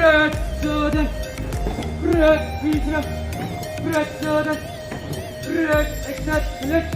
Brötsoden, brötfysen, brötsoden, brötexakt, lätt.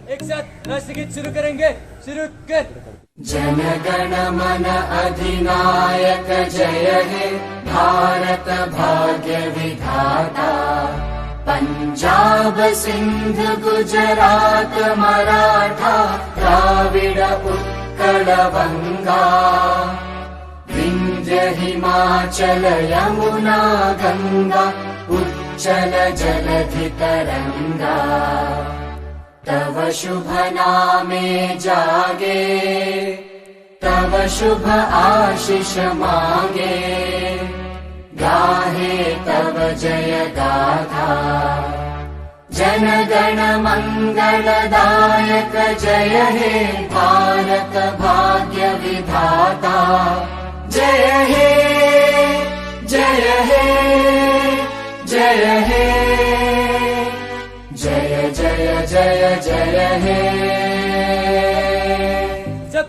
एक साथ राष्ट्रगीत शुरू करेंगे। शुरू कर। जनगण मन अधिनायक जय हे भारत भाग्य विधाता। पंजाब सिंध गुजरात मराठा द्राविड उत्कल बंगा। विंध्य हिमाचल यमुना गंगा उच्चल जलधि तरंगा। तव शुभ नामे जागे तव शुभ आशीष मांगे। गाहे तव जय गाथा जनगण मंगलदायक जय हे भारत भाग्य विधाता। जय हे जय हे जय हे जय जय जय जय हे। सब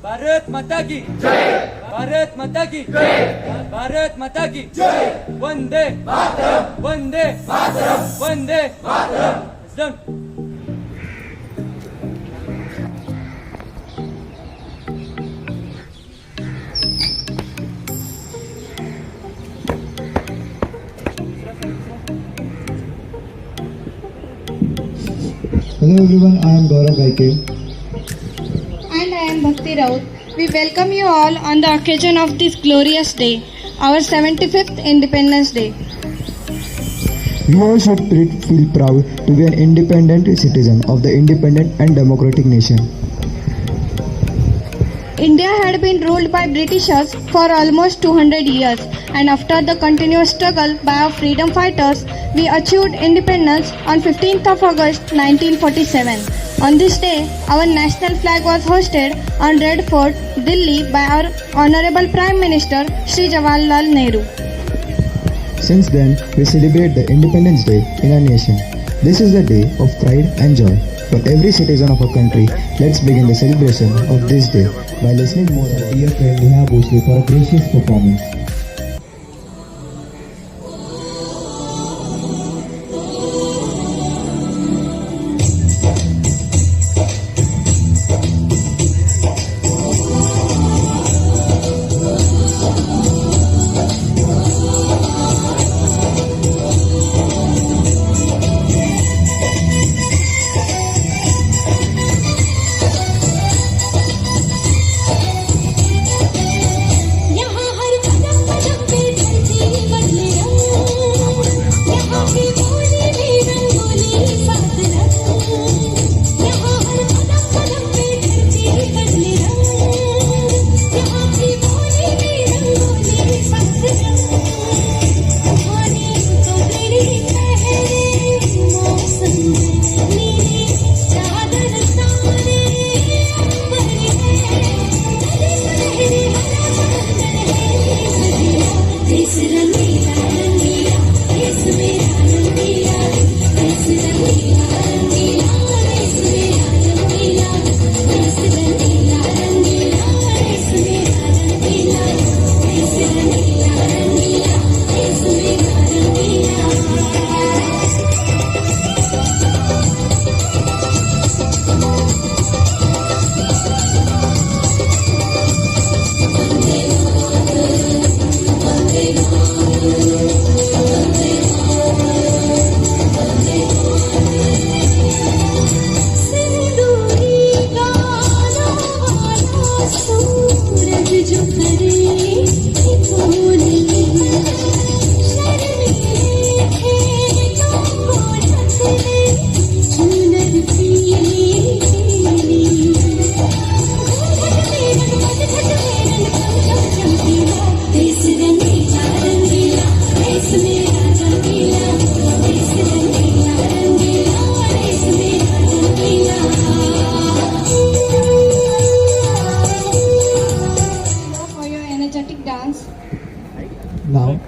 भारत माता की जय। भारत माता की जय। भारत माता की जय। Vande Mataram Vande Mataram Vande Mataram. Hello everyone, I am Gaurav Gaike. And I am Bhakti Raut. We welcome you all on the occasion of this glorious day, our 75th Independence Day. We all should feel proud to be an independent citizen of the independent and democratic nation. India had been ruled by Britishers for almost 200 years, and after the continuous struggle by our freedom fighters, we achieved independence on 15th of August 1947. On this day, our national flag was hoisted on Red Fort, Delhi by our Honorable Prime Minister Shri Jawaharlal Nehru. Since then, we celebrate the Independence Day in our nation. This is the day of pride and joy for every citizen of our country. Let's begin the celebration of this day by listening more to our dear friend Neha Bhosle for a gracious performance. यहाँ हर कदम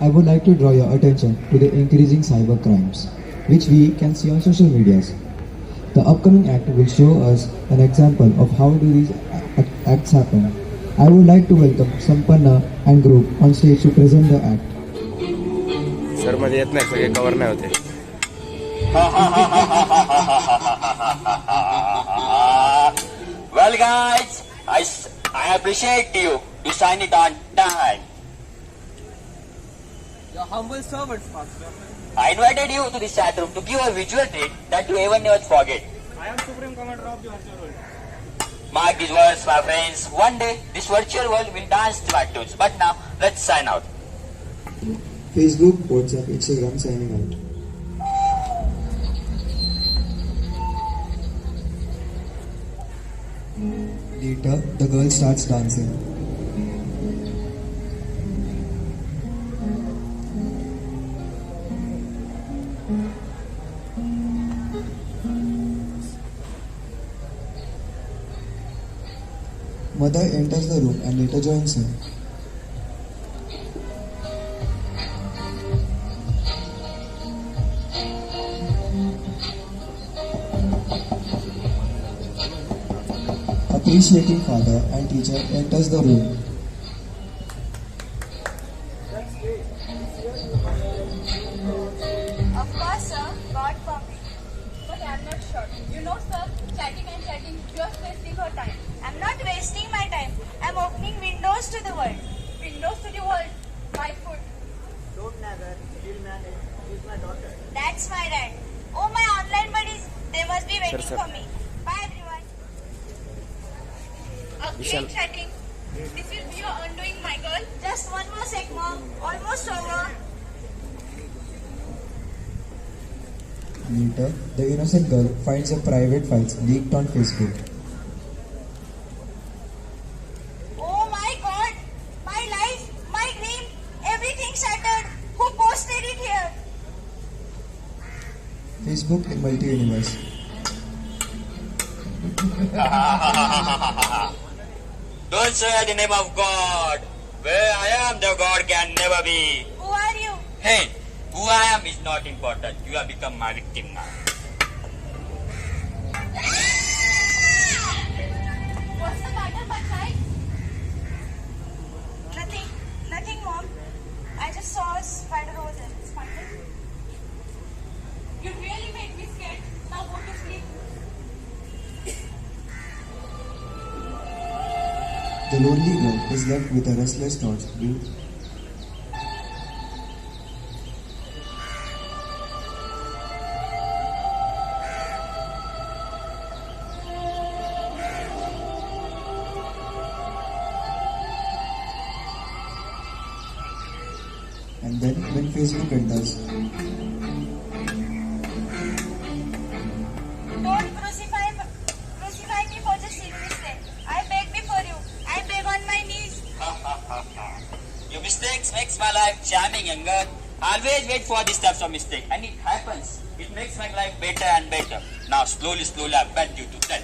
I would like to draw your attention to the increasing cyber crimes, which we can see on social medias. The upcoming act will show us an example of how do these acts happen. I would like to welcome Sampanna and group on stage to present the act. Sir मध्ये येत नाही सगळे cover नाही होते. Well, guys, I appreciate you to sign it on time. Your humble servants, Master. I invited you to this chat room to give a visual treat that you ever never forget. I am Supreme Commander of the virtual world. Mark these words, my friends. One day, this virtual world will dance to our tunes. But now, let's sign out. Facebook, WhatsApp, Instagram signing out. Later, the girl starts dancing. Mother enters the room and later joins him. Appreciating father and teacher enters the room. Of course, sir. God forbid. But I'm not sure. You know, sir, chatting and chatting, just wasting her time. I'm not wasting my time. I'm opening windows to the world. Windows to the world. My food. Don't never. He'll manage. He's my daughter. That's my dad. Oh, my online buddies. They must be waiting sir. for me. Bye, everyone. Vishal. Great chatting. This will be your undoing, my girl. Just one more sec, mom. Almost over. Later, the innocent girl finds a private files leaked on Facebook. Oh my god! My life, my dream, everything shattered. Who posted it here? Facebook in multi-universe. Don't say the name of God. Where I am, the God can never be. Who are you? Hey, who I am is not important. You have become my victim now. What's the matter, Bachai? Nothing, mom. I just saw a spider over there. It's fine. You really made me scared. Now go to sleep. The lonely girl is left with a restless thoughts. And then when Facebook enters, Don't crucify me for just seeing this day. I beg before you. I beg on my knees. Your mistakes makes my life charming, young girl. Always wait for these types of mistake, and it happens. It makes my life better and better. Now, slowly, I beg you to tell.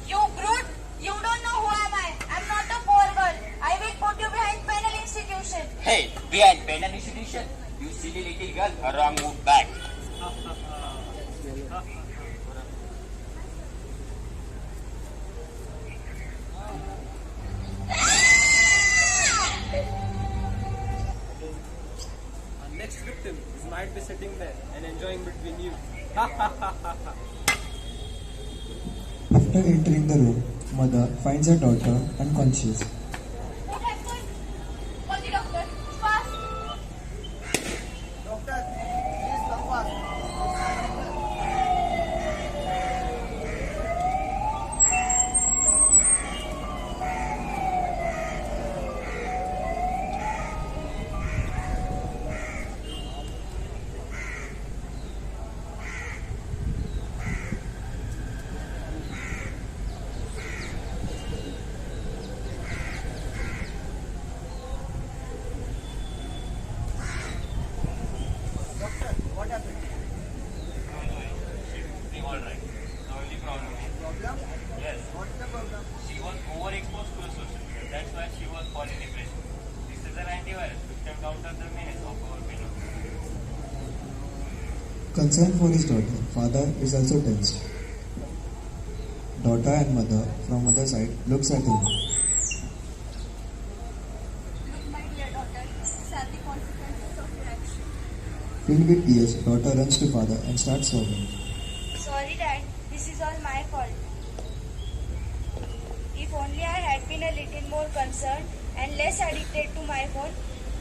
You brute! You don't know who am I. I'm not a poor girl. I will put you behind penal institution. Hey, behind penal institution, you silly little girl, a wrong move back. Our next victim might be sitting there and enjoying between you. after entering the room, mother finds her daughter unconscious. What happened? Call the doctor. Fast. Doctor, please come fast. Concerned for his daughter, father is also tensed. Daughter and mother from mother side looks at him. My dear daughter, these are the consequences of your action. Filled with tears, daughter runs to father and starts sobbing. Sorry, Dad. This is all my fault. If only I had been a little more concerned and less addicted to my phone,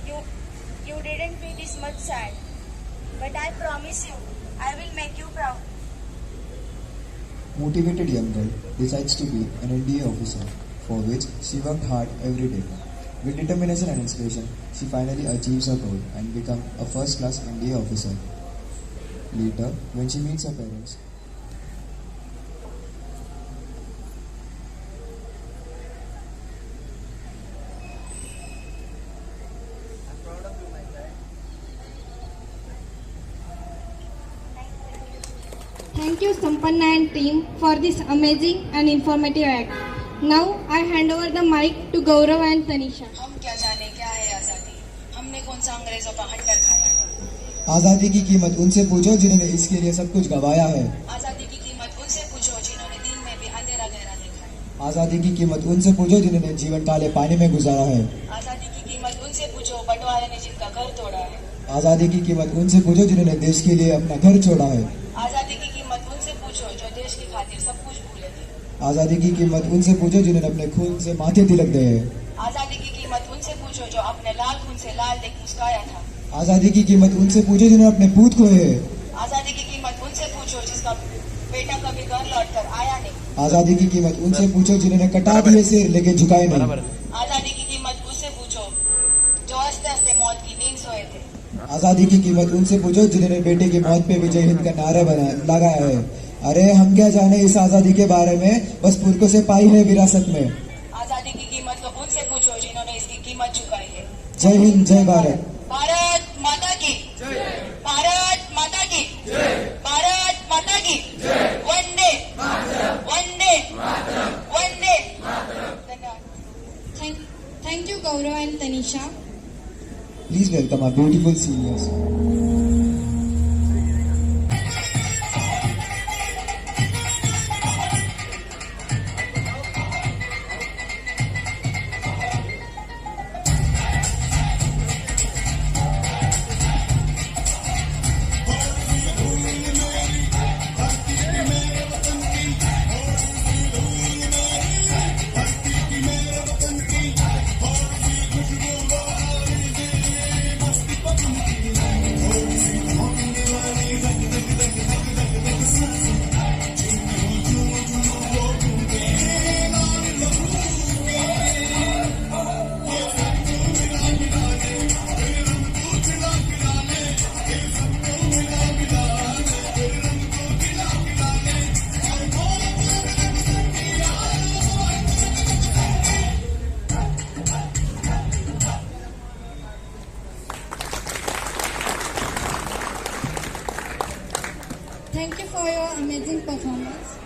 you didn't be this much sad. But I promise you, I will make you proud. Motivated young girl decides to be an NDA officer, for which she worked hard every day. With determination and inspiration, she finally achieves her goal and becomes a first-class NDA officer. Later, when she meets her parents, Thank you, Sampanna and team, for this amazing and informative act. Now, I hand over the mic to Gaurav and Tanisha. हम क्या जाने क्या है आजादी, हमने कौन सा अंग्रेजों का हंटर खाया है। आज़ादी की कीमत उनसे पूछो जिन्होंने इसके लिए सब कुछ गंवाया है। आजादी की कीमत उनसे पूछो जिन्होंने दिन में भी अंधेरा गहरा देखा है। आज़ादी की कीमत उनसे पूछो जिन्होंने जीवन काले पानी में गुजारा है। आजादी की कीमत उनसे पूछो बंटवारे ने जिनका घर तोड़ा है। आज़ादी की कीमत उनसे पूछो जिन्होंने देश के लिए अपना घर छोड़ा है। आजादी की कीमत उनसे पूछो जो देश की खातिर सब कुछ भूले थे। आज़ादी की कीमत उनसे पूछो जिन्होंने अपने खून से माथे तिलक दिए हैं। आजादी की कीमत उनसे पूछो जो अपने लाल खून से लाल देख मुस्काया था। आज़ादी की कीमत उनसे पूछो जिन्होंने अपने पूत खोए हैं। आजादी की कीमत उनसे पूछो जिसका बेटा कभी घर लौट कर आया नहीं। आज़ादी की कीमत उनसे पूछो जिन्होंने कटा दिए सिर लेके झुकाए नहीं। आजादी की कीमत उससे पूछो जो हंसते हंसते मौत की नींद सोए थे। आज़ादी की कीमत उनसे पूछो जिन्होंने बेटे की मौत पे विजय हिंद का नारा लगाया है। अरे हम क्या जाने इस आज़ादी के बारे में, बस पुरखों से पाई है विरासत में। आजादी की कीमत तो उनसे पूछो जिन्होंने इसकी कीमत चुकाई है। जय हिंद, जय भारत। भारत माता की भारत माता की भारत माता की वंदे वंदे वंदे। धन्यवाद। Thank you, Gaurav and Tanisha. Please welcome our beautiful seniors. Thank you for your amazing performance.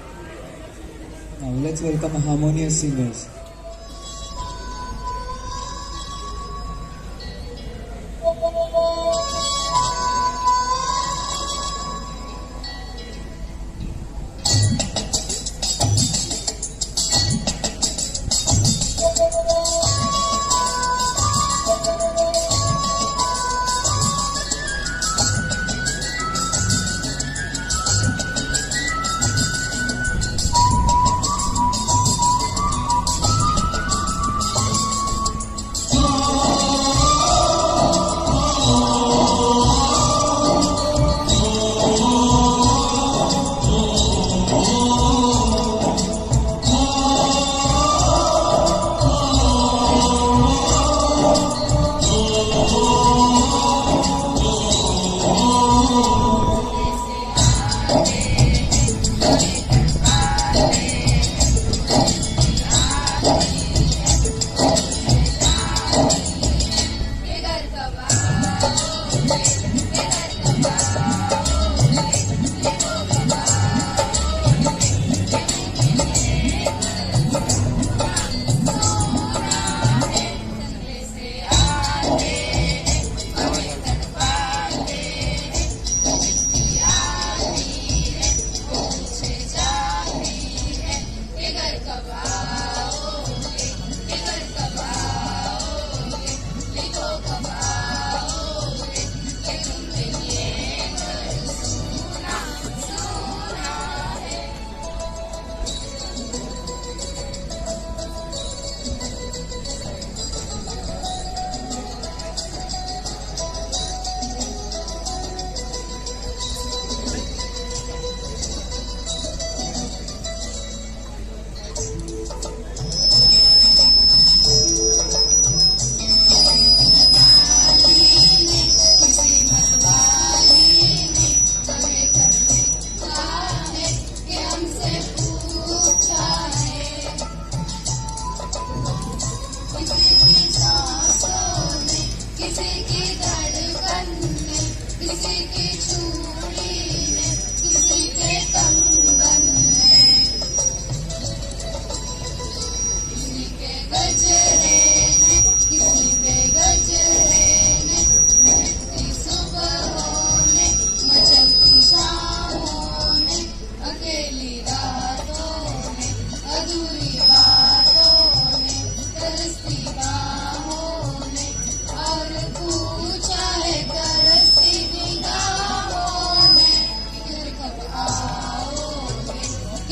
Now let's welcome our harmonious singers.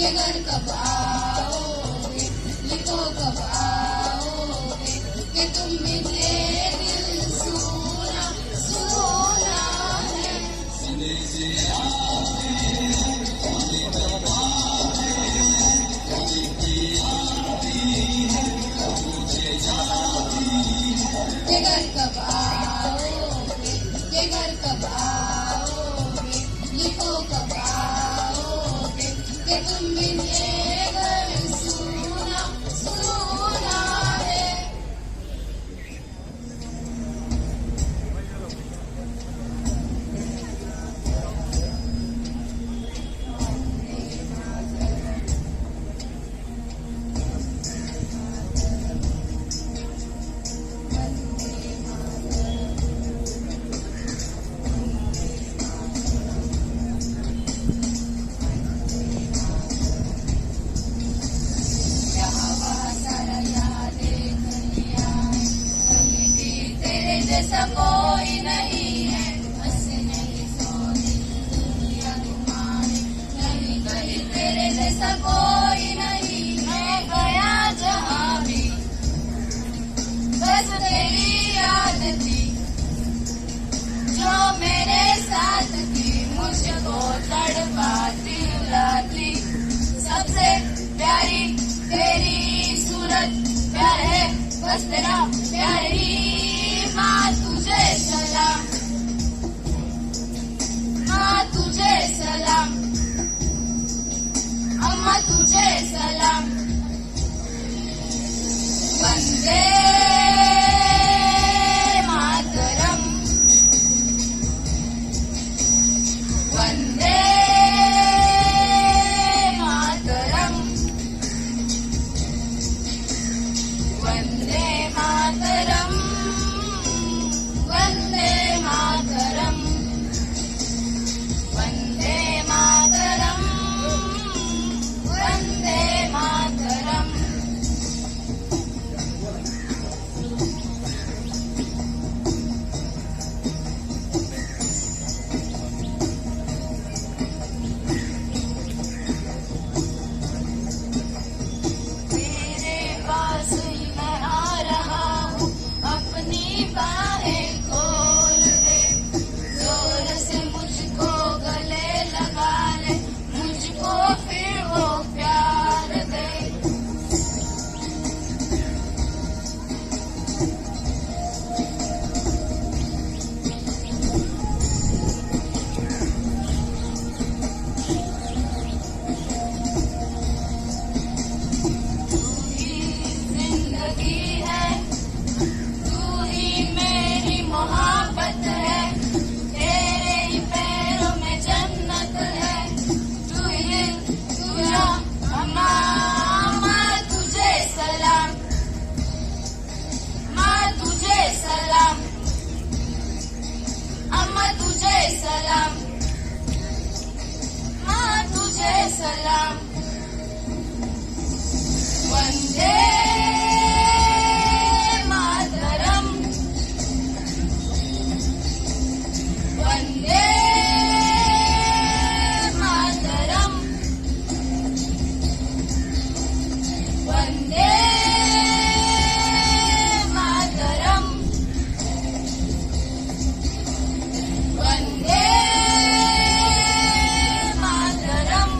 ये घर कब आओगे, लिखो कब आओगे कि तुम मिले दिल सोना सोना है। ये घर कब आओगे, ये घर कब आओगे, लिखो कब आओगे कि तुम मिले घर सोना सोना है। जैसा कोई नहीं है, बस नहीं सोनी दुनिया तुम्हारी, नहीं कहीं तेरे जैसा कोई नहीं है। गया जहाँ भी बस तेरी याद थी, जो मेरे साथ थी, मुझको तड़पाती रुलाती। सबसे प्यारी तेरी सूरत, प्यार है बस तेरा प्यार ही। माँ तुझे सलाम, माँ तुझे सलाम, अम्मा तुझे सलाम। वंदे मातरम, वंदे मातरम, वंदे मातरम, वंदे मातरम, वंदे मातरम, वंदे मातरम। तेरे पास ही मैं आ रहा हूँ, अपनी बाहें खोल दे, जोर से मुझको गले लगा ले, मुझको फिर वो प्यार दे। तू ही जिंदगी है, तू ही मेरी मोहब्बत है, तेरे ही पैरों में जन्नत है। तू ही तुझा अम्मा, माँ तुझे सलाम, माँ तुझे सलाम, अम्मा तुझे सलाम, माँ तुझे सलाम। Vande Mataram, Vande Mataram, Vande Mataram, Vande Mataram,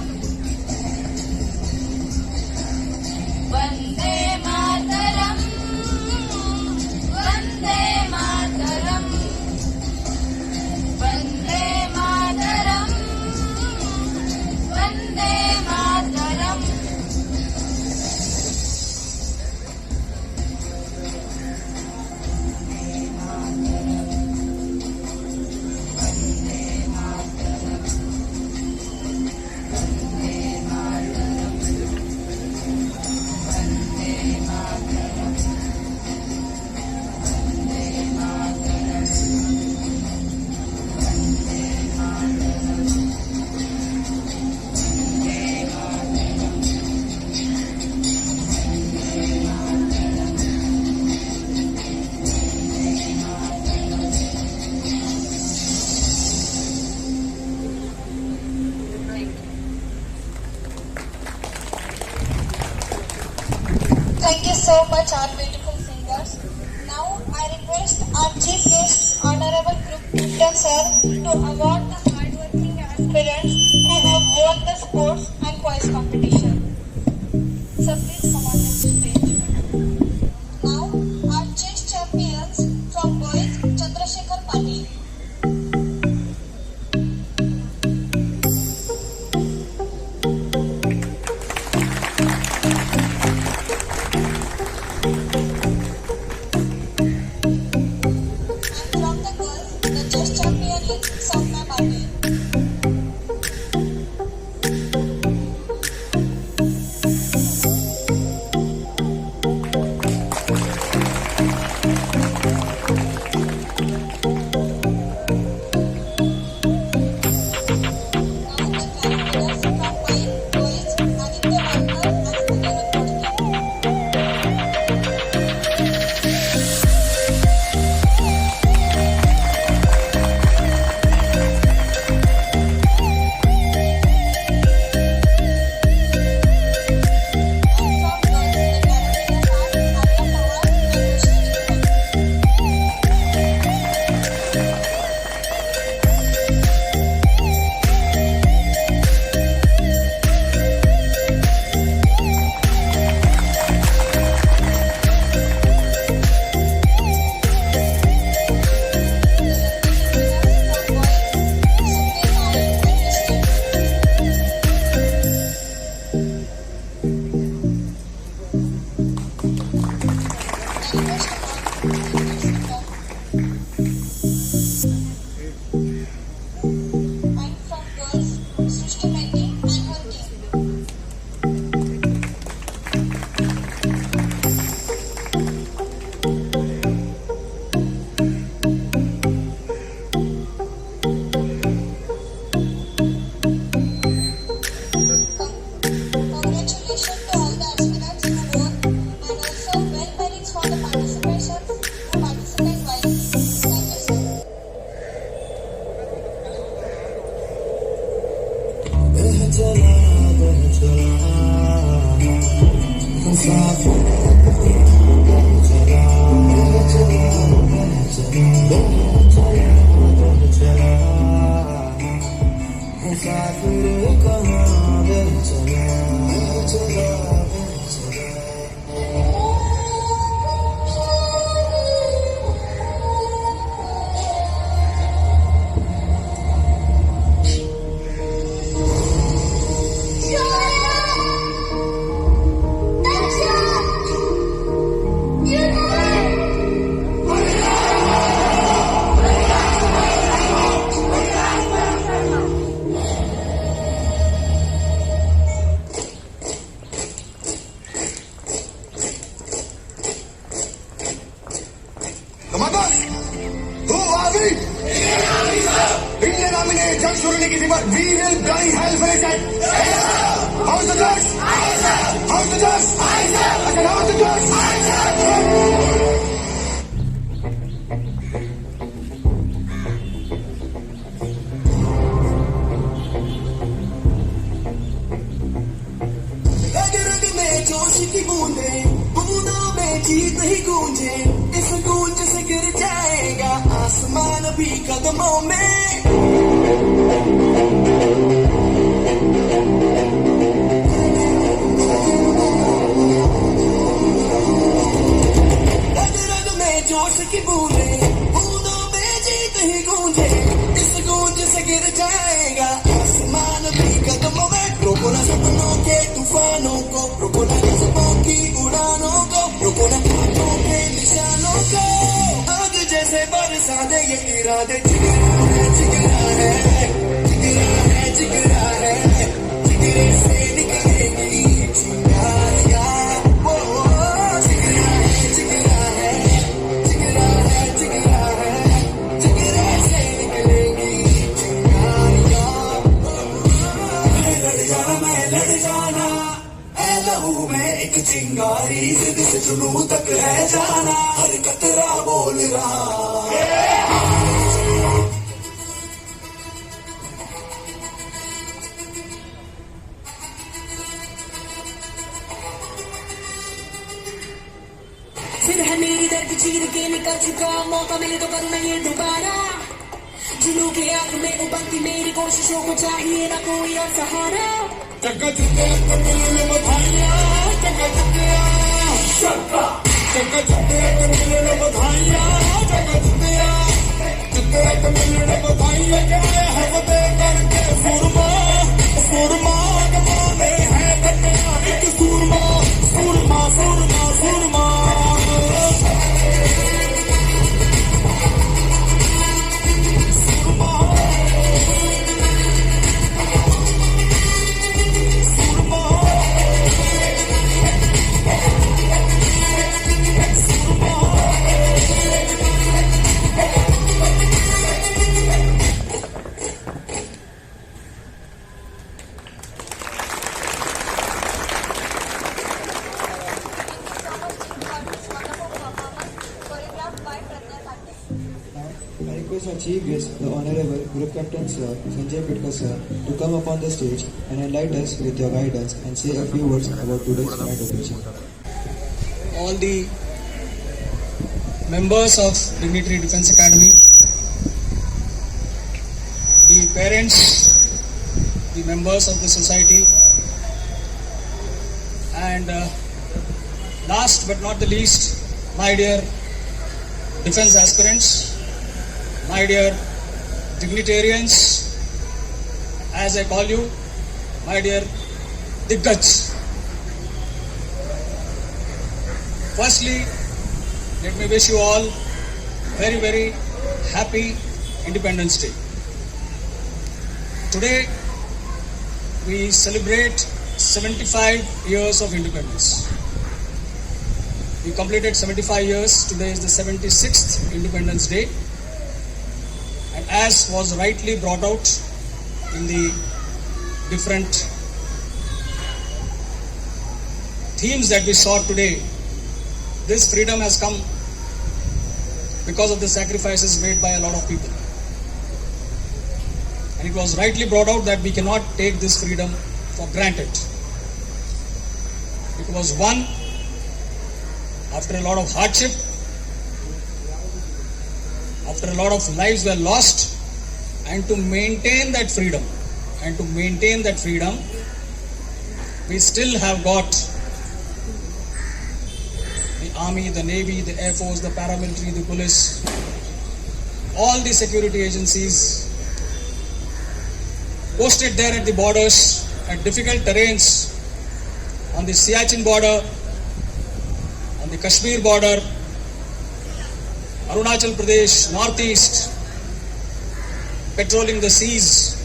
so much, our beautiful singers. Now I request our chief guest, Honorable Group Captain Sir, to award the hardworking aspirants who have won the sports and quiz competition. Sir, please come on the stage. Now our chess champions from boys, Chandrasekhar Patil. फिर है मेरी दर्द चीर के निकल चुका, मौका मिले तो करूँ मैं ये दोबारा। जुनून की आग में उबलती मेरी कोशिशों को चाहिए ना कोई और सहारा। चक्का चुक्के मिलने बधाइयाँ, चक्का चुक्के चक्का चक्के मिलने बधाइयाँ, चक्का चुक्के मिलने बधाइयाँ। क्या है बते करके सुरमा सुरमा कमाने हैं बतिया, एक सुरमा सुरमा सुरमा सुरमा। I request our Chief Guest, the Honorable Group Captain Sir Sanjay Pitkar Sir, to come upon the stage and enlighten us with your guidance and say a few words about today's night occasion. All the members of Dignitary Defence Academy, the parents, the members of the society, and last but not the least, my dear defence aspirants, my dear dignitarians, as I call you, my dear Diggaj. Firstly, let me wish you all very, very happy Independence Day. Today, we celebrate 75 years of independence. We completed 75 years. Today is the 76th Independence Day. And as was rightly brought out in the different themes that we saw today, this freedom has come because of the sacrifices made by a lot of people. And it was rightly brought out that we cannot take this freedom for granted. It was won after a lot of hardship, after a lot of lives were lost, and to maintain that freedom, we still have got the army, the navy, the air force, the paramilitary, the police, all the security agencies posted there at the borders, at difficult terrains, on the Siachen border, on the Kashmir border, Arunachal Pradesh, northeast, patrolling the seas,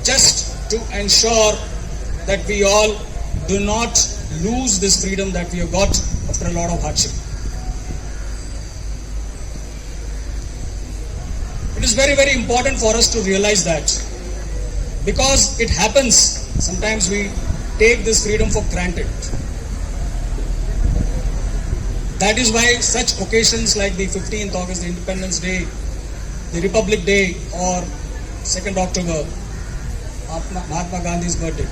just to ensure that we all do not lose this freedom that we have got after a lot of hardship. It is very, very important for us to realize that, because it happens, sometimes we take this freedom for granted. That is why such occasions like the 15th August, the Independence Day, the Republic Day, or 2nd October, Mahatma Gandhi's birthday,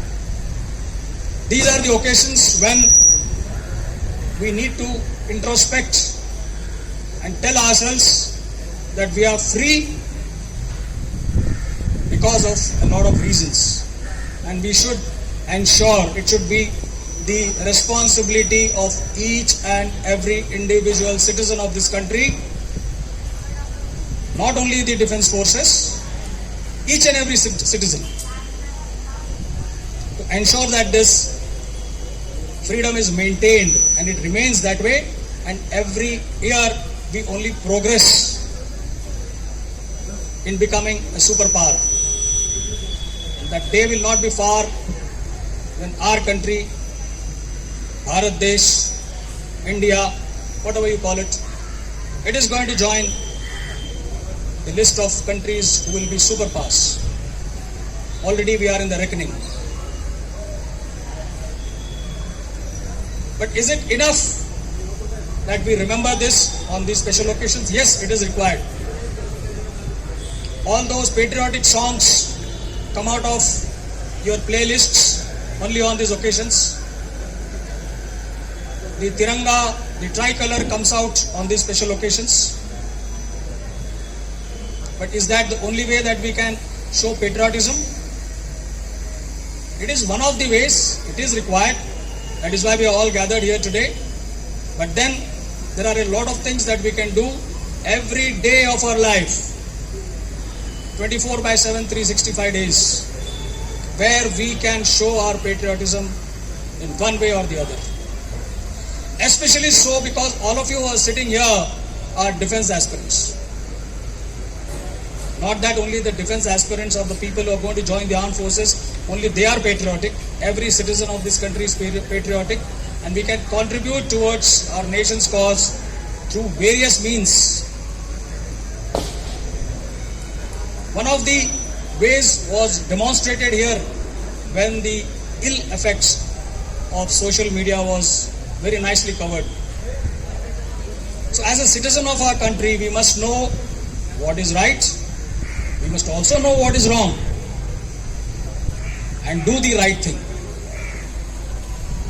these are the occasions when we need to introspect and tell ourselves that we are free because of a lot of reasons, and we should ensure, it should be the responsibility of each and every individual citizen of this country, not only the defense forces, each and every citizen, to ensure that this freedom is maintained and it remains that way, and every year we only progress in becoming a superpower. And that day will not be far when our country, Bharat Desh, India, whatever you call it, it is going to join the list of countries who will be superpowers. Already we are in the reckoning. But is it enough that we remember this on these special occasions? Yes, it is required. All those patriotic songs come out of your playlists only on these occasions. The Tiranga The tricolor comes out on these special occasions. But is that the only way that we can show patriotism? It is one of the ways, it is required. That is why we are all gathered here today. But then there are a lot of things that we can do every day of our life. 24/7, 365 days, where we can show our patriotism in one way or the other. Especially so because all of you who are sitting here are defense aspirants. Not that only the defense aspirants or the people who are going to join the armed forces, only they are patriotic. Every citizen of this country is patriotic, and we can contribute towards our nation's cause through various means. One of the ways was demonstrated here when the ill effects of social media was very nicely covered. So as a citizen of our country, we must know what is right. We must also know what is wrong and do the right thing.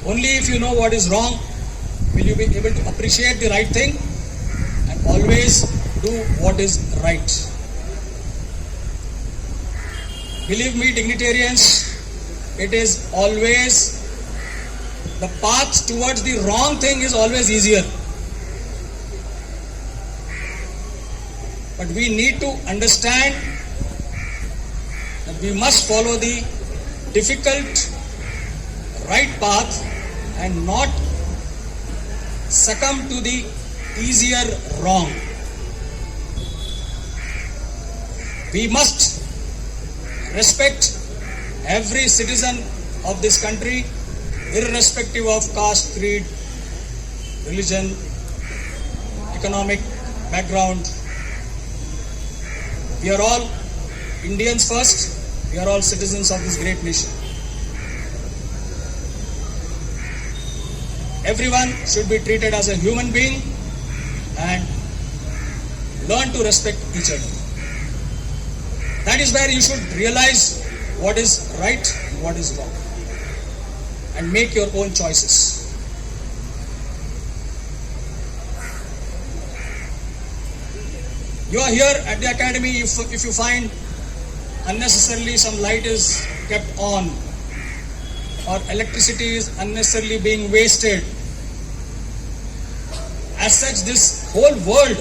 Only if you know what is wrong will you be able to appreciate the right thing and always do what is right. Believe me, dignitarians, it is always the path towards the wrong thing is always easier. But we need to understand that we must follow the difficult right path and not succumb to the easier wrong. We must respect every citizen of this country, irrespective of caste, creed, religion, economic background. We are all Indians first. We are all citizens of this great nation. Everyone should be treated as a human being and learn to respect each other. That is where you should realize what is right and what is wrong and make your own choices. You are here at the academy if you find unnecessarily some light is kept on or electricity is unnecessarily being wasted. As such, this whole world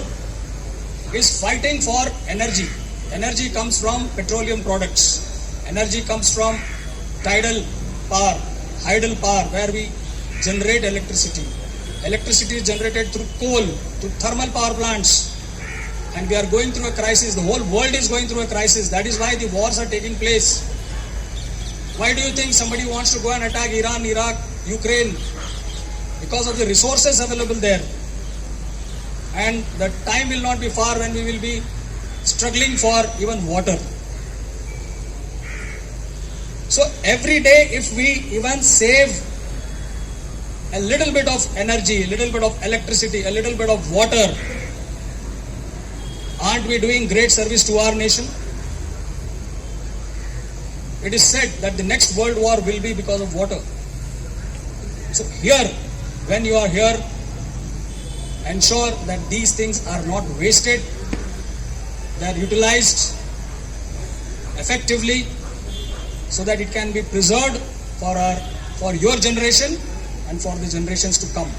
is fighting for energy. Energy comes from petroleum products. Energy comes from tidal power, hydel power, where we generate electricity. Electricity is generated through coal, through thermal power plants. And we are going through a crisis. The whole world is going through a crisis. That is why the wars are taking place. Why do you think somebody wants to go and attack Iran, Iraq, Ukraine? Because of the resources available there. And the time will not be far when we will be struggling for even water. So every day, if we even save a little bit of energy, a little bit of electricity, a little bit of water, aren't we doing great service to our nation? It is said that the next world war will be because of water. So here, when you are here, ensure that these things are not wasted. They are utilized effectively so that it can be preserved for your generation and for the generations to come.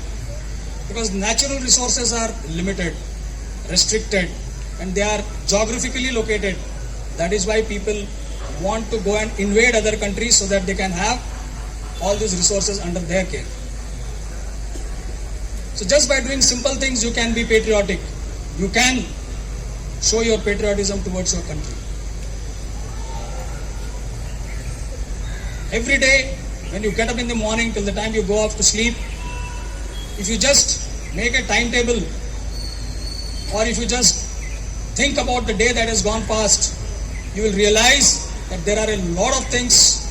Because natural resources are limited, restricted, and they are geographically located. That is why people want to go and invade other countries so that they can have all these resources under their care. So just by doing simple things, you can be patriotic. You can show your patriotism towards your country. Every day, when you get up in the morning till the time you go off to sleep, if you just make a timetable, or if you just think about the day that has gone past, you will realize that there are a lot of things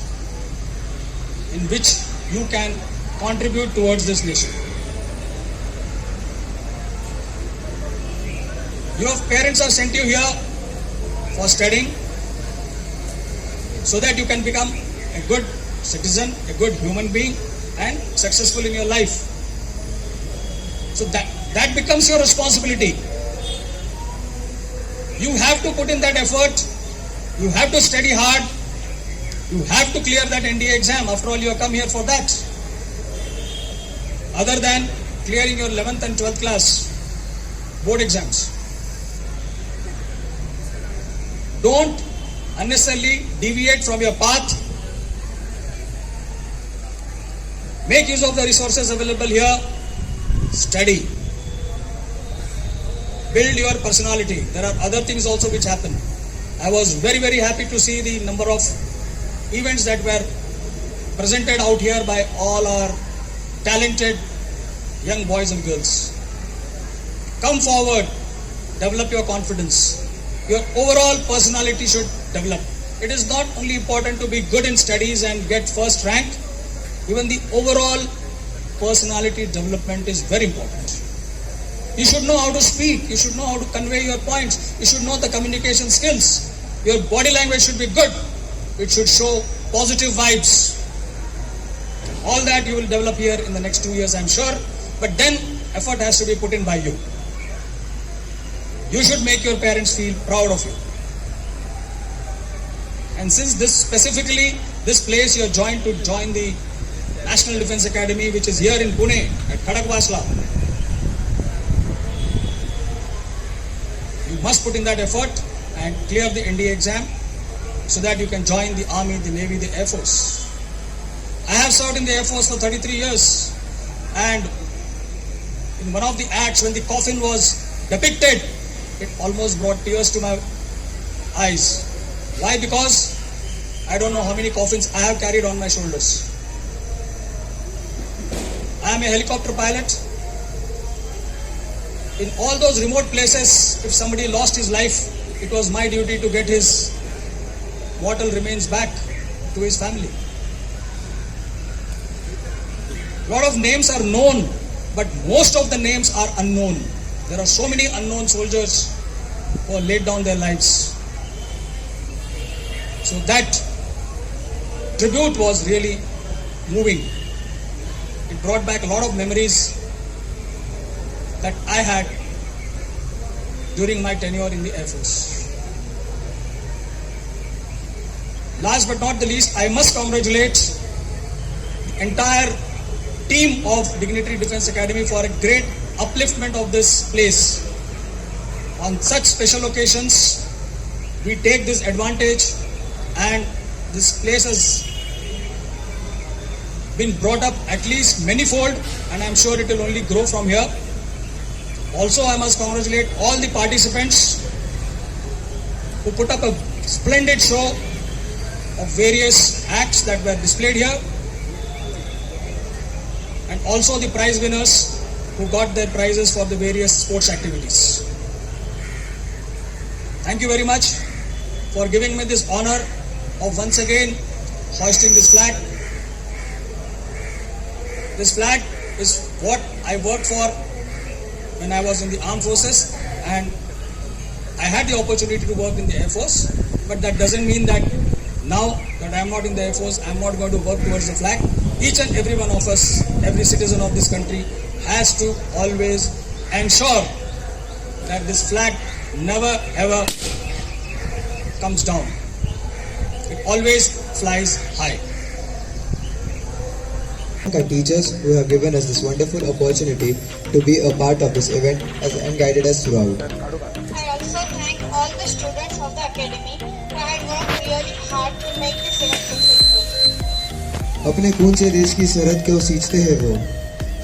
in which you can contribute towards this nation. Your parents have sent you here for studying so that you can become a good citizen, a good human being, and successful in your life. So that becomes your responsibility. You have to put in that effort. You have to study hard. You have to clear that NDA exam. After all, you have come here for that. Other than clearing your 11th and 12th class board exams. Don't unnecessarily deviate from your path. Make use of the resources available here. Study. Build your personality. There are other things also which happen. I was very, very happy to see the number of events that were presented out here by all our talented young boys and girls. Come forward. Develop your confidence. Your overall personality should develop. It is not only important to be good in studies and get first rank. Even the overall personality development is very important. You should know how to speak. You should know how to convey your points. You should know the communication skills. Your body language should be good. It should show positive vibes. All that you will develop here in the next 2 years, I'm sure. But then effort has to be put in by you. You should make your parents feel proud of you. And since this place you are joined to join the National Defence Academy, which is here in Pune at Khadakwasla. You must put in that effort and clear the NDA exam so that you can join the Army, the Navy, the Air Force. I have served in the Air Force for 33 years, and in one of the acts when the coffin was depicted, it almost brought tears to my eyes. Why? Because I don't know how many coffins I have carried on my shoulders. I am a helicopter pilot. In all those remote places, if somebody lost his life, it was my duty to get his mortal remains back to his family. A lot of names are known, but most of the names are unknown. There are so many unknown soldiers who have laid down their lives. So that tribute was really moving. It brought back a lot of memories that I had during my tenure in the Air Force. Last but not the least, I must congratulate the entire team of Dignitary Defence Academy for a great upliftment of this place. On such special occasions, we take this advantage, and this place has been brought up at least manyfold, and I'm sure it will only grow from here. Also, I must congratulate all the participants who put up a splendid show of various acts that were displayed here, and also the prize winners who got their prizes for the various sports activities. Thank you very much for giving me this honor of once again hoisting this flag. This flag is what I worked for when I was in the armed forces, and I had the opportunity to work in the Air Force, but that doesn't mean that now that I am not in the Air Force, I am not going to work towards the flag. Each and every one of us, every citizen of this country has to always ensure that this flag never ever comes down. It always flies high. Our teachers who have given us this wonderful opportunity to be a part of this event and guided us throughout. I also thank all the students of the academy who had worked really hard to make this event successful. अपने खून से देश की सरहद को सींचते हैं वो,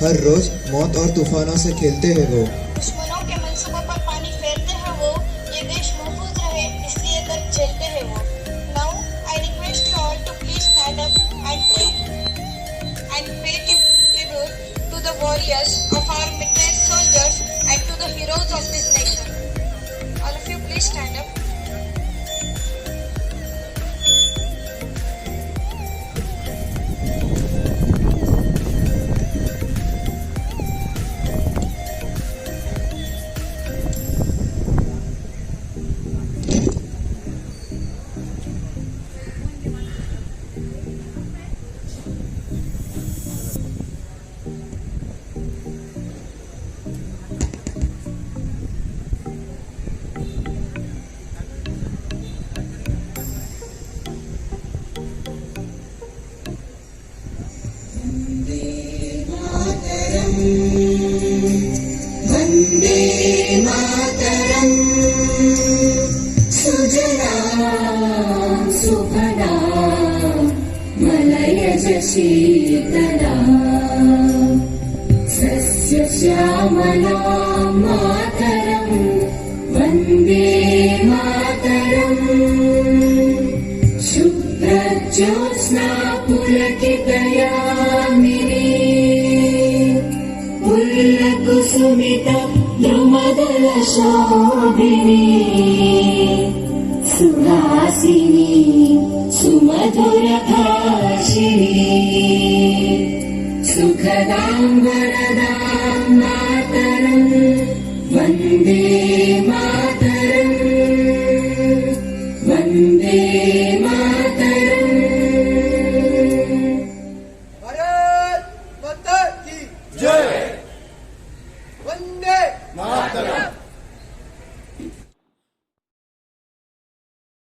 हर रोज मौत और तूफानों से खेलते हैं वो। दुश्मनों के मंसूबों पर पानी फेरते हैं वो, ये देश महफूज रहे इसलिए दर्द झेलते हैं वो। Now I request you all to please stand up and pay tribute to the warriors of our midnight soldiers and to the heroes of this nation. All of you please stand up. Sheetla सस्यश्यामला Mataram Vande Mataram शुभ्रज्योत्स्ना पुलकितयामिनी पुल्लकुसुमित द्रुमदलशोभिनी Suhasini सुमधुरभाषिणी सुखदां वरदां Mataram Vande Mataram